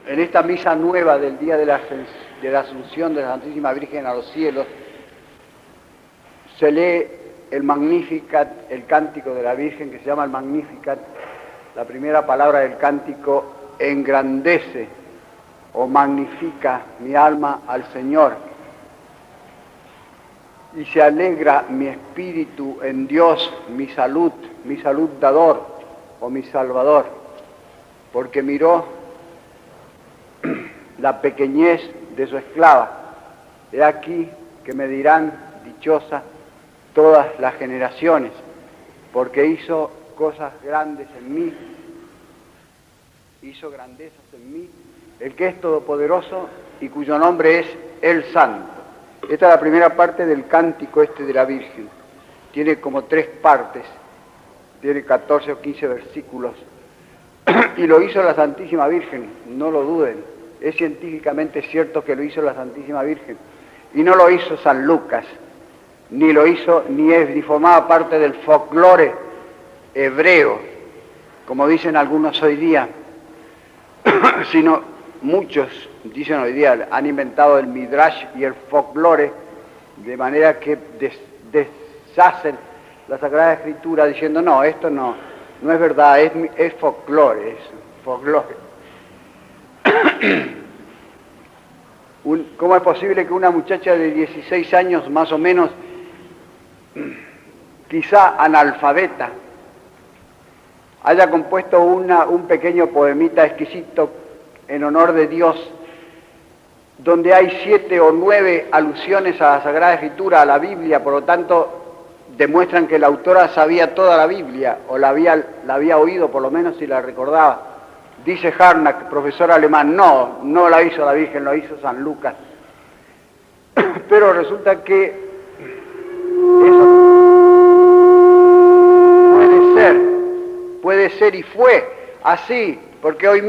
En esta misa nueva del día de la Asunción de la Santísima Virgen a los cielos, se lee el Magnificat, el cántico de la Virgen, que se llama el Magnificat. La primera palabra del cántico: engrandece o magnifica mi alma al Señor, y se alegra mi espíritu en Dios, mi salud dador o mi salvador, porque miró la pequeñez de su esclava. He aquí que me dirán dichosa todas las generaciones, porque hizo cosas grandes en mí, hizo grandezas en mí, el que es todopoderoso y cuyo nombre es el Santo. Esta es la primera parte del cántico de la Virgen. Tiene como 3 partes, tiene 14 o 15 versículos, y lo hizo la Santísima Virgen, no lo duden. Es científicamente cierto que lo hizo la Santísima Virgen, y no lo hizo San Lucas, ni formaba parte del folclore hebreo, como dicen algunos hoy día, sino muchos dicen hoy día, han inventado el midrash y el folclore, de manera que deshacen la Sagrada Escritura diciendo, no, esto no es verdad, es folclore, es folclore. ¿Cómo es posible que una muchacha de 16 años más o menos, quizá analfabeta, haya compuesto un pequeño poemita exquisito en honor de Dios, donde hay 7 o 9 alusiones a la Sagrada Escritura, a la Biblia? Por lo tanto, demuestran que la autora sabía toda la Biblia, o la había oído por lo menos, si la recordaba. Dice Harnack, profesor alemán, no la hizo la Virgen, lo hizo San Lucas. Pero resulta que eso puede ser y fue así, porque hoy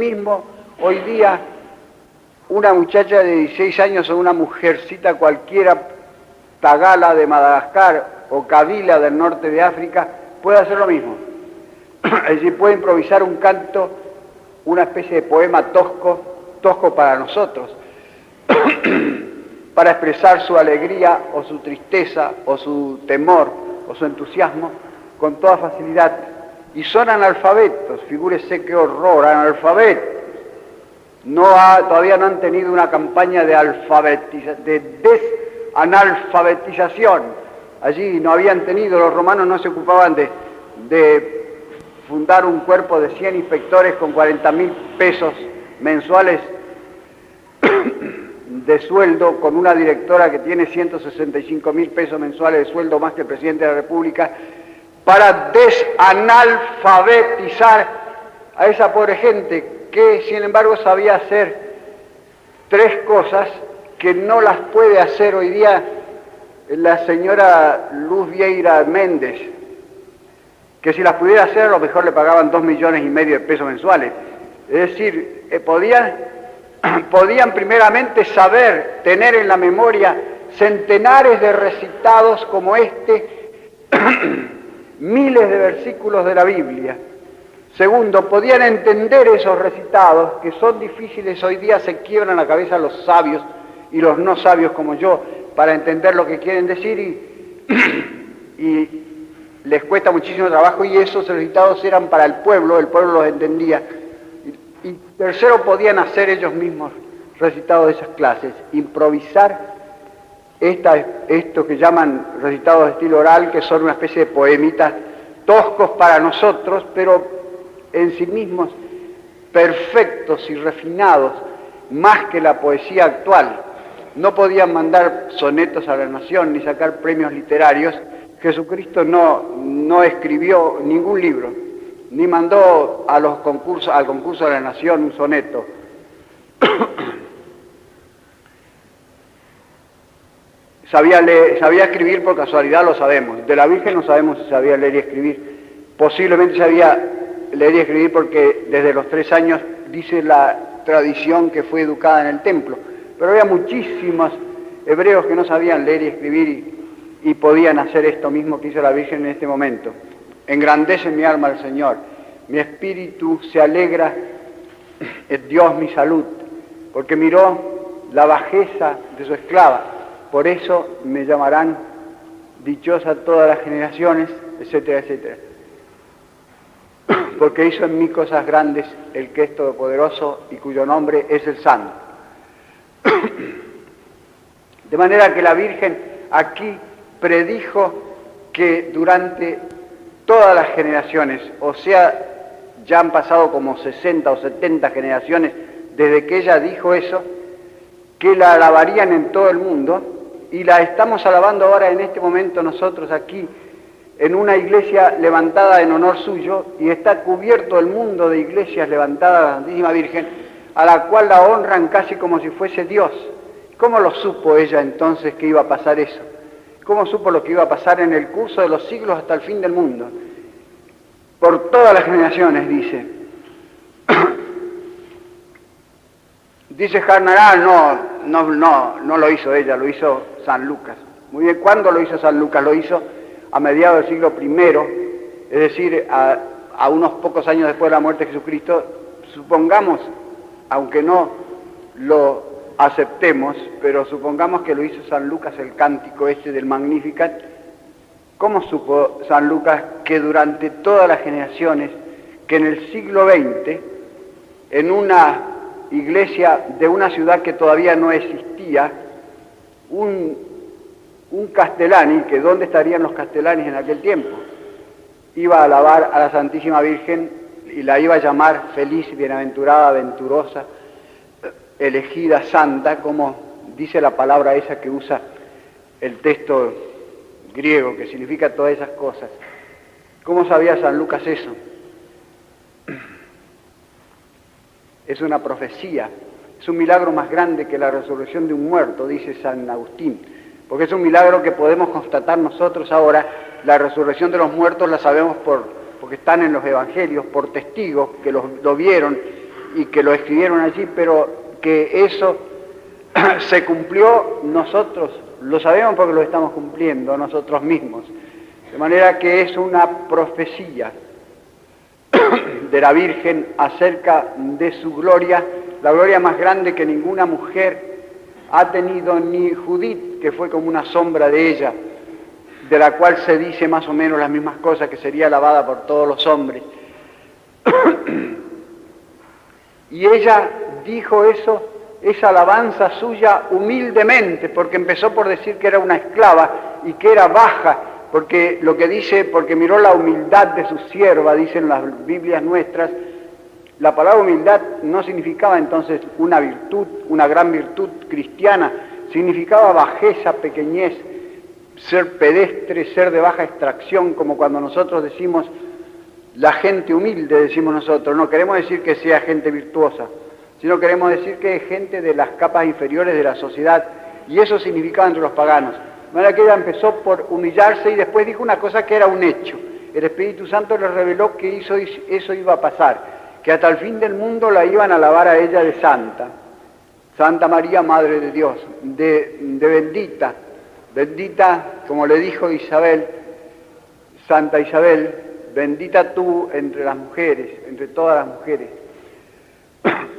día, una muchacha de 16 años o una mujercita cualquiera, tagala de Madagascar o kabila del norte de África, puede hacer lo mismo. Es decir, puede improvisar un canto, una especie de poema tosco para nosotros, para expresar su alegría o su tristeza o su temor o su entusiasmo con toda facilidad. Y son analfabetos, figúrese qué horror, analfabetos. Todavía no han tenido una campaña de desanalfabetización. Allí no habían tenido, los romanos no se ocupaban de fundar un cuerpo de 100 inspectores con 40.000 pesos mensuales de sueldo, con una directora que tiene 165.000 pesos mensuales de sueldo, más que el presidente de la República, para desanalfabetizar a esa pobre gente que, sin embargo, sabía hacer 3 cosas que no las puede hacer hoy día la señora Luz Vieira Méndez, que si las pudiera hacer a lo mejor le pagaban 2,5 millones de pesos mensuales. Es decir, podían primeramente saber, tener en la memoria centenares de recitados como miles de versículos de la Biblia. Segundo, podían entender esos recitados, que son difíciles. Hoy día se quiebran la cabeza los sabios y los no sabios como yo para entender lo que quieren decir, y les cuesta muchísimo trabajo, y esos recitados eran para el pueblo los entendía. Y tercero, podían hacer ellos mismos recitados de esas clases, improvisar esto que llaman recitados de estilo oral, que son una especie de poemitas toscos para nosotros, pero en sí mismos perfectos y refinados, más que la poesía actual. No podían mandar sonetos a la nación ni sacar premios literarios. Jesucristo no escribió ningún libro, ni mandó al concurso de la nación un soneto. Sabía escribir, por casualidad lo sabemos. De la Virgen no sabemos si sabía leer y escribir. Posiblemente sabía leer y escribir porque desde los 3 años dice la tradición que fue educada en el templo. Pero había muchísimos hebreos que no sabían leer y escribir y podían hacer esto mismo que hizo la Virgen en este momento. Engrandece mi alma al Señor, mi espíritu se alegra, es Dios mi salud, porque miró la bajeza de su esclava. Por eso me llamarán dichosa todas las generaciones, etcétera, etcétera. Porque hizo en mí cosas grandes el que es todopoderoso y cuyo nombre es el Santo. De manera que la Virgen aquí predijo que durante todas las generaciones, o sea, ya han pasado como 60 o 70 generaciones desde que ella dijo eso, que la alabarían en todo el mundo, y la estamos alabando ahora en este momento nosotros aquí, en una iglesia levantada en honor suyo, y está cubierto el mundo de iglesias levantadas a la Santísima Virgen, a la cual la honran casi como si fuese Dios. ¿Cómo lo supo ella entonces que iba a pasar eso? ¿Cómo supo lo que iba a pasar en el curso de los siglos hasta el fin del mundo? Por todas las generaciones, dice. Dice Carnaral, no lo hizo ella, lo hizo San Lucas. Muy bien, ¿cuándo lo hizo San Lucas? Lo hizo a mediados del siglo I, es decir, a unos pocos años después de la muerte de Jesucristo. Supongamos, aunque no lo aceptemos, pero supongamos que lo hizo San Lucas, el cántico este del Magnificat. ¿Cómo supo San Lucas que durante todas las generaciones, que en el siglo XX, en una iglesia de una ciudad que todavía no existía, un Castellani, que ¿dónde estarían los Castellanis en aquel tiempo? Iba a alabar a la Santísima Virgen y la iba a llamar feliz, bienaventurada, venturosa, elegida, santa, como dice la palabra esa que usa el texto griego, que significa todas esas cosas. ¿Cómo sabía San Lucas eso? Es una profecía, es un milagro más grande que la resurrección de un muerto, dice San Agustín, porque es un milagro que podemos constatar nosotros ahora. La resurrección de los muertos la sabemos porque están en los evangelios, por testigos que lo vieron y que lo escribieron allí, pero que eso se cumplió, nosotros lo sabemos porque lo estamos cumpliendo nosotros mismos. De manera que es una profecía de la Virgen acerca de su gloria, la gloria más grande que ninguna mujer ha tenido, ni Judith, que fue como una sombra de ella, de la cual se dice más o menos las mismas cosas, que sería alabada por todos los hombres. Y ella dijo eso, esa alabanza suya humildemente, porque empezó por decir que era una esclava y que era baja, porque lo que dice, porque miró la humildad de su sierva, dicen las Biblias nuestras. La palabra humildad no significaba entonces una virtud, una gran virtud cristiana, significaba bajeza, pequeñez, ser pedestre, ser de baja extracción, como cuando nosotros decimos la gente humilde, decimos nosotros. No queremos decir que sea gente virtuosa, sino queremos decir que es gente de las capas inferiores de la sociedad, y eso significaba entre los paganos. De manera que ella empezó por humillarse y después dijo una cosa que era un hecho. El Espíritu Santo le reveló que eso iba a pasar, que hasta el fin del mundo la iban a alabar a ella de santa. Santa María, Madre de Dios, de bendita, bendita, como le dijo Isabel, Santa Isabel, bendita tú entre las mujeres, entre todas las mujeres.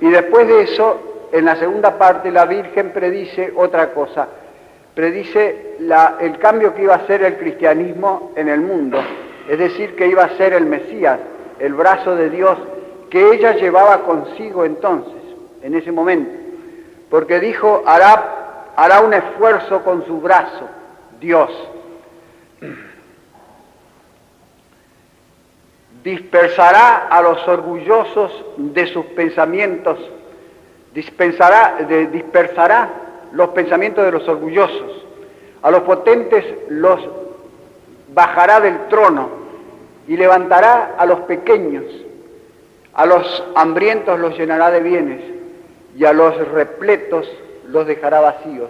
Y después de eso, en la segunda parte, la Virgen predice otra cosa, predice el cambio que iba a hacer el cristianismo en el mundo, es decir, que iba a ser el Mesías, el brazo de Dios, que ella llevaba consigo entonces, en ese momento, porque dijo, hará un esfuerzo con su brazo, Dios. Dispersará a los orgullosos de sus pensamientos, dispersará los pensamientos de los orgullosos, a los potentes los bajará del trono y levantará a los pequeños, a los hambrientos los llenará de bienes y a los repletos los dejará vacíos.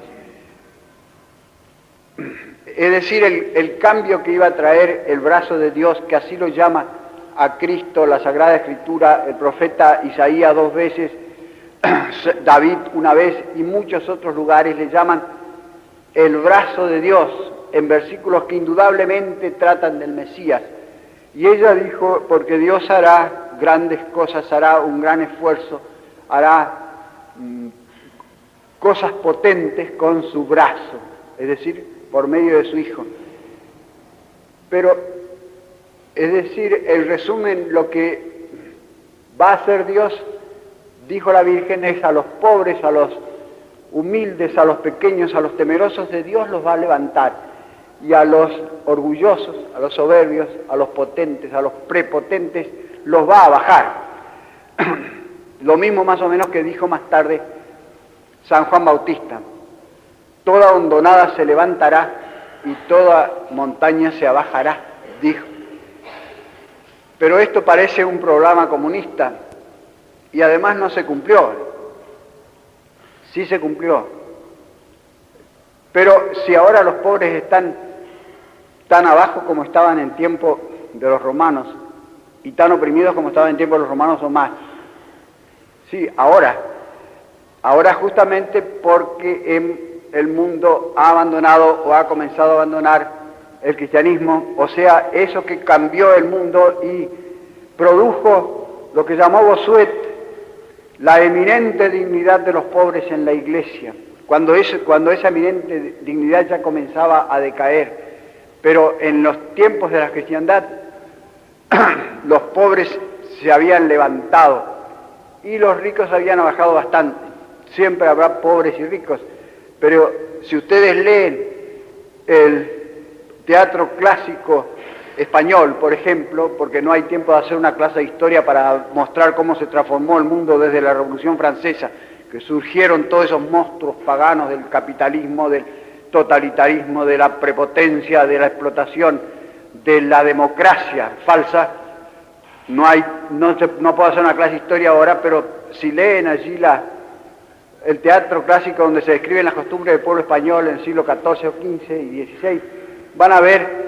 Es decir, el cambio que iba a traer el brazo de Dios, que así lo llama a Cristo la Sagrada Escritura, el profeta Isaías 2 veces, David una vez y muchos otros lugares le llaman el brazo de Dios, en versículos que indudablemente tratan del Mesías. Y ella dijo, porque Dios hará grandes cosas, hará un gran esfuerzo, hará cosas potentes con su brazo, es decir, por medio de su Hijo. Pero, es decir, el resumen, lo que va a hacer Dios, dijo la Virgen, es a los pobres, a los humildes, a los pequeños, a los temerosos de Dios los va a levantar, y a los orgullosos, a los soberbios, a los potentes, a los prepotentes, los va a bajar. Lo mismo más o menos que dijo más tarde San Juan Bautista: toda hondonada se levantará y toda montaña se abajará, dijo. Pero esto parece un programa comunista y además no se cumplió. Sí se cumplió. Pero si ahora los pobres están tan abajo como estaban en tiempo de los romanos y tan oprimidos como estaban en tiempo de los romanos o más, sí, ahora justamente porque el mundo ha abandonado o ha comenzado a abandonar el cristianismo, o sea, eso que cambió el mundo y produjo lo que llamó Bossuet la eminente dignidad de los pobres en la Iglesia, cuando esa eminente dignidad ya comenzaba a decaer. Pero en los tiempos de la cristiandad, los pobres se habían levantado y los ricos habían bajado bastante. Siempre habrá pobres y ricos, pero si ustedes leen el teatro clásico español, por ejemplo, porque no hay tiempo de hacer una clase de historia para mostrar cómo se transformó el mundo desde la Revolución Francesa, que surgieron todos esos monstruos paganos del capitalismo, del totalitarismo, de la prepotencia, de la explotación, de la democracia falsa. No puedo hacer una clase de historia ahora, pero si leen allí el teatro clásico donde se describen las costumbres del pueblo español en el siglo XIV, XV y XVI, van a ver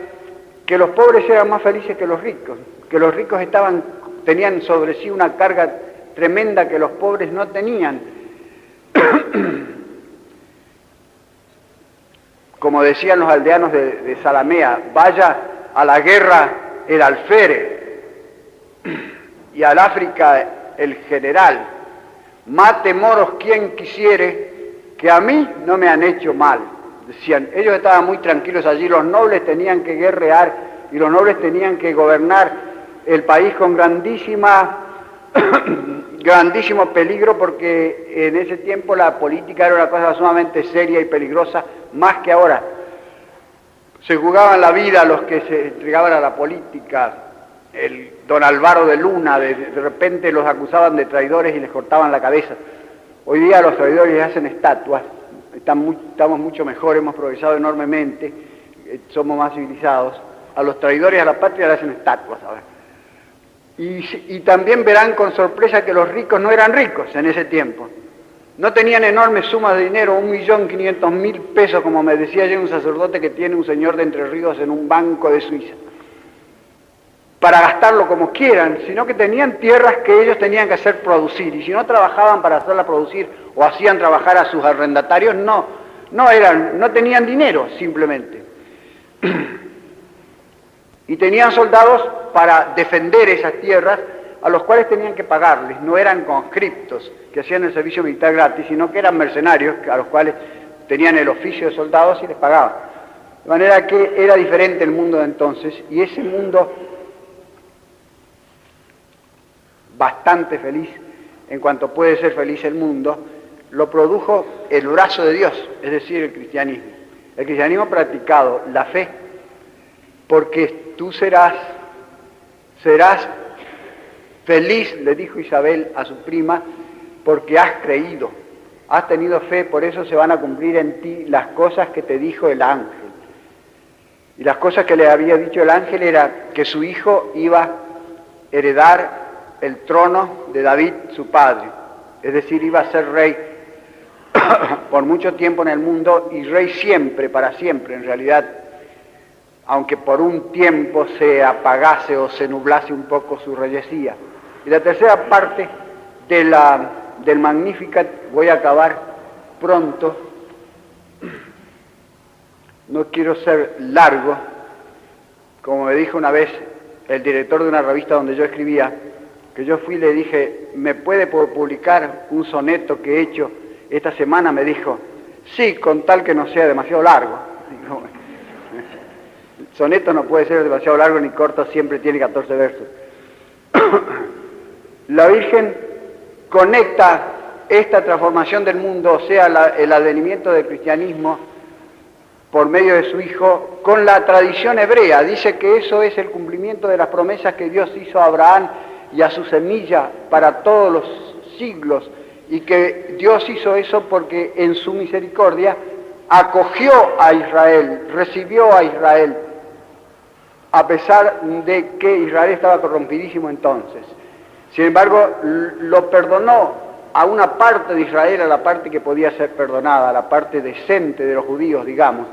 que los pobres eran más felices que los ricos tenían sobre sí una carga tremenda que los pobres no tenían. Como decían los aldeanos de Zalamea: vaya a la guerra el alférez y al África el general, mate moros quien quisiere, que a mí no me han hecho mal. Decían, ellos estaban muy tranquilos allí, los nobles tenían que guerrear y los nobles tenían que gobernar el país con grandísimo peligro, porque en ese tiempo la política era una cosa sumamente seria y peligrosa, más que ahora. Se jugaban la vida los que se entregaban a la política. El don Álvaro de Luna, de repente los acusaban de traidores y les cortaban la cabeza. Hoy día los traidores les hacen estatuas. Estamos mucho mejor, hemos progresado enormemente, somos más civilizados. A los traidores a la patria le hacen estatuas ahora. Y también verán con sorpresa que los ricos no eran ricos en ese tiempo. No tenían enormes sumas de dinero, 1.500.000 pesos, como me decía ayer un sacerdote que tiene un señor de Entre Ríos en un banco de Suiza, para gastarlo como quieran, sino que tenían tierras que ellos tenían que hacer producir, y si no trabajaban para hacerla producir o hacían trabajar a sus arrendatarios, no tenían dinero simplemente. Y tenían soldados para defender esas tierras, a los cuales tenían que pagarles. No eran conscriptos que hacían el servicio militar gratis, sino que eran mercenarios a los cuales tenían el oficio de soldados y les pagaban. De manera que era diferente el mundo de entonces, y ese mundo bastante feliz, en cuanto puede ser feliz el mundo, lo produjo el brazo de Dios, es decir, el cristianismo. El cristianismo practicado, la fe, porque tú serás feliz, le dijo Isabel a su prima, porque has creído, has tenido fe, por eso se van a cumplir en ti las cosas que te dijo el ángel. Y las cosas que le había dicho el ángel era que su hijo iba a heredar el trono de David, su padre, es decir, iba a ser rey por mucho tiempo en el mundo y rey siempre, para siempre en realidad, aunque por un tiempo se apagase o se nublase un poco su reyesía. Y la tercera parte del Magnificat, voy a acabar pronto, no quiero ser largo, como me dijo una vez el director de una revista donde yo escribía, que yo fui y le dije, ¿me puede publicar un soneto que he hecho esta semana me dijo, sí, con tal que no sea demasiado largo. Digo, el soneto no puede ser demasiado largo ni corto, siempre tiene 14 versos. La Virgen conecta esta transformación del mundo, o sea, el advenimiento del cristianismo por medio de su Hijo, con la tradición hebrea. Dice que eso es el cumplimiento de las promesas que Dios hizo a Abraham y a su semilla para todos los siglos, y que Dios hizo eso porque en su misericordia acogió a Israel, recibió a Israel, a pesar de que Israel estaba corrompidísimo entonces. Sin embargo, lo perdonó a una parte de Israel, a la parte que podía ser perdonada, a la parte decente de los judíos, digamos.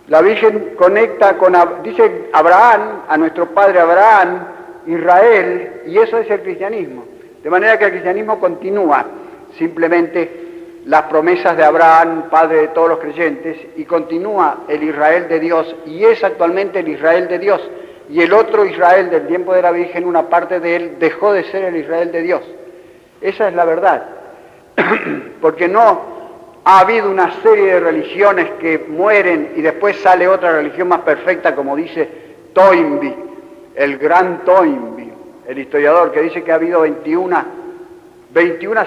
La Virgen conecta con, dice Abraham, a nuestro padre Abraham, Israel, y eso es el cristianismo. De manera que el cristianismo continúa simplemente las promesas de Abraham, padre de todos los creyentes, y continúa el Israel de Dios, y es actualmente el Israel de Dios. Y el otro Israel del tiempo de la Virgen, una parte de él, dejó de ser el Israel de Dios. Esa es la verdad. Porque no ha habido una serie de religiones que mueren y después sale otra religión más perfecta, como dice Toynbee, el gran Toynbee, el historiador, que dice que ha habido 21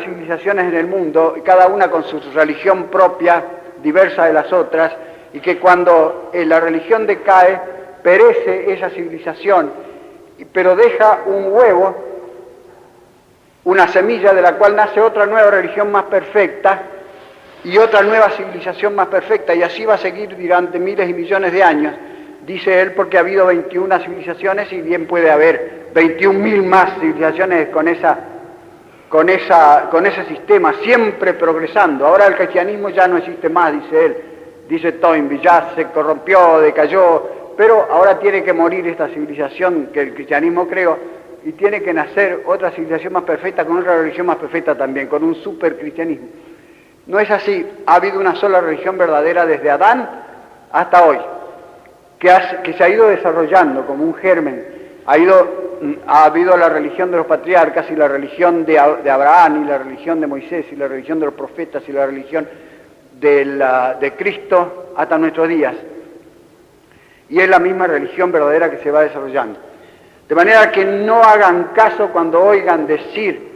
civilizaciones en el mundo, cada una con su religión propia, diversa de las otras, y que cuando la religión decae, perece esa civilización, pero deja un huevo, una semilla de la cual nace otra nueva religión más perfecta y otra nueva civilización más perfecta, y así va a seguir durante miles y millones de años, dice él, porque ha habido 21 civilizaciones y bien puede haber 21.000 más civilizaciones con ese sistema, siempre progresando. Ahora el cristianismo ya no existe más, dice él, dice Toynbee, ya se corrompió, decayó, pero ahora tiene que morir esta civilización que el cristianismo creó, y tiene que nacer otra civilización más perfecta, con otra religión más perfecta también, con un supercristianismo. No es así, ha habido una sola religión verdadera desde Adán hasta hoy, que se ha ido desarrollando como un germen. Ha habido la religión de los patriarcas, y la religión de Abraham, y la religión de Moisés, y la religión de los profetas, y la religión de Cristo hasta nuestros días. Y es la misma religión verdadera que se va desarrollando. De manera que no hagan caso cuando oigan decir,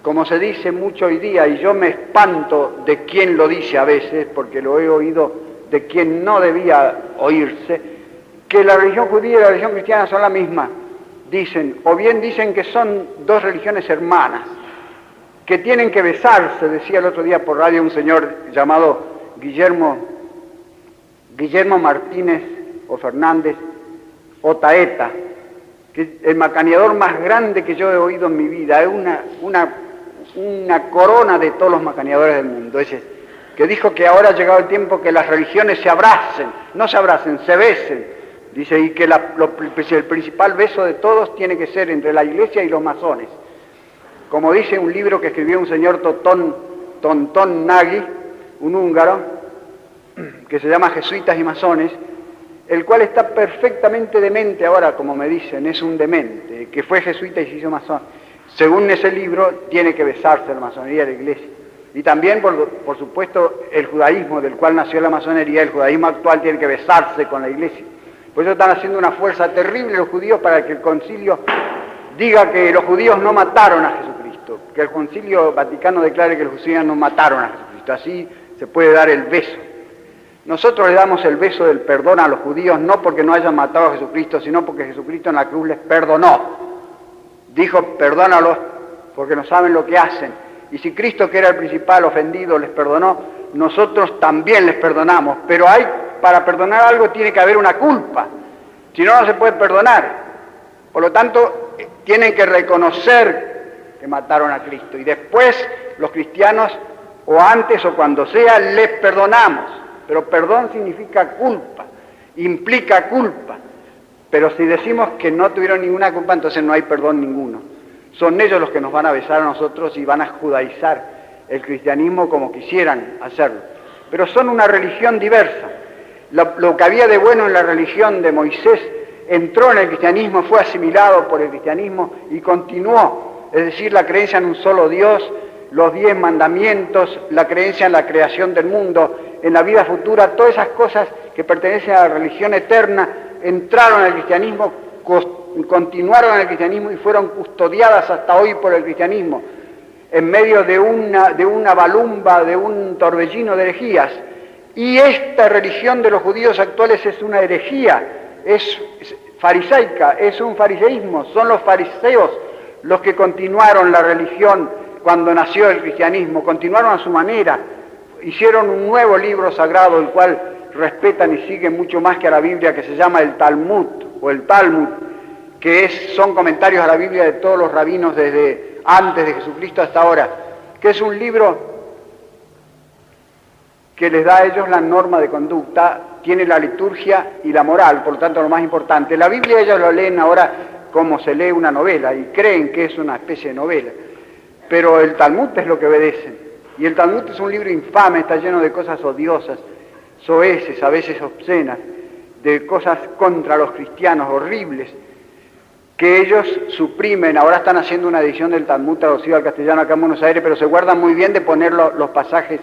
como se dice mucho hoy día, y yo me espanto de quien lo dice a veces, porque lo he oído de quien no debía oírse, que la religión judía y la religión cristiana son la misma. Dicen, o bien dicen que son dos religiones hermanas, que tienen que besarse. Decía el otro día por radio un señor llamado Guillermo Martínez o Fernández Otaeta, que el macaneador más grande que yo he oído en mi vida, es una corona de todos los macaneadores del mundo, ese, que dijo que ahora ha llegado el tiempo que las religiones se abracen, no se abracen, se besen. Dice, y que el principal beso de todos tiene que ser entre la iglesia y los masones. Como dice un libro que escribió un señor Tonton Nagy, un húngaro, que se llama Jesuitas y Masones, el cual está perfectamente demente ahora, como me dicen, es un demente, que fue jesuita y se hizo masón. Según ese libro, tiene que besarse la masonería de la iglesia. Y también, por supuesto, el judaísmo del cual nació la masonería, el judaísmo actual, tiene que besarse con la iglesia. Por eso están haciendo una fuerza terrible los judíos para que el concilio diga que los judíos no mataron a Jesucristo, que el concilio vaticano declare que los judíos no mataron a Jesucristo. Así se puede dar el beso. Nosotros le damos el beso del perdón a los judíos, no porque no hayan matado a Jesucristo, sino porque Jesucristo en la cruz les perdonó. Dijo, perdónalos porque no saben lo que hacen. Y si Cristo, que era el principal ofendido, les perdonó, nosotros también les perdonamos. Pero para perdonar algo tiene que haber una culpa, si no, no se puede perdonar. Por lo tanto, tienen que reconocer que mataron a Cristo. Y después los cristianos, o antes o cuando sea, les perdonamos. Pero perdón significa culpa, implica culpa. Pero si decimos que no tuvieron ninguna culpa, entonces no hay perdón ninguno. Son ellos los que nos van a besar a nosotros y van a judaizar el cristianismo como quisieran hacerlo. Pero son una religión diversa. Lo que había de bueno en la religión de Moisés entró en el cristianismo, fue asimilado por el cristianismo y continuó. Es decir, la creencia en un solo Dios, los 10 mandamientos, la creencia en la creación del mundo, en la vida futura, todas esas cosas que pertenecen a la religión eterna, entraron al cristianismo, continuaron en el cristianismo y fueron custodiadas hasta hoy por el cristianismo, en medio de una balumba, de un torbellino de herejías. Y esta religión de los judíos actuales es una herejía, es farisaica, es un fariseísmo, son los fariseos los que continuaron la religión cuando nació el cristianismo, continuaron a su manera, hicieron un nuevo libro sagrado, el cual respetan y siguen mucho más que a la Biblia, que se llama el Talmud, o el Talmud, que son comentarios a la Biblia de todos los rabinos desde antes de Jesucristo hasta ahora, que es un libro que les da a ellos la norma de conducta, tiene la liturgia y la moral, por lo tanto lo más importante. La Biblia ellos lo leen ahora como se lee una novela y creen que es una especie de novela, pero el Talmud es lo que obedecen. Y el Talmud es un libro infame, está lleno de cosas odiosas, soeces, a veces obscenas, de cosas contra los cristianos horribles, que ellos suprimen. Ahora están haciendo una edición del Talmud traducido al castellano acá en Buenos Aires, pero se guardan muy bien de poner los pasajes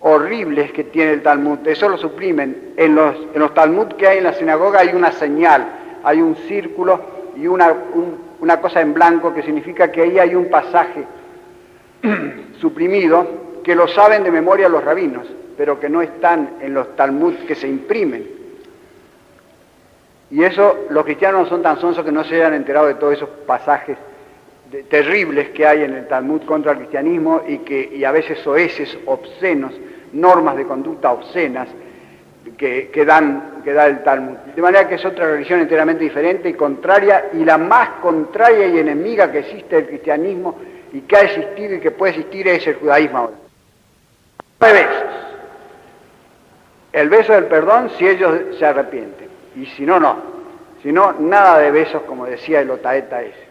horribles que tiene el Talmud. Eso lo suprimen. En los Talmud que hay en la sinagoga hay una señal, hay un círculo y una cosa en blanco que significa que ahí hay un pasaje suprimido que lo saben de memoria los rabinos, pero que no están en los Talmud que se imprimen. Y eso, los cristianos no son tan sonsos que no se hayan enterado de todos esos pasajes terribles que hay en el Talmud contra el cristianismo y a veces soeces, obscenos, normas de conducta obscenas que da el Talmud. De manera que es otra religión enteramente diferente y contraria, y la más contraria y enemiga que existe del cristianismo y que ha existido y que puede existir es el judaísmo ahora. 9 besos. El beso del perdón si ellos se arrepienten, y si no, no. Si no, nada de besos, como decía el otaeta ese.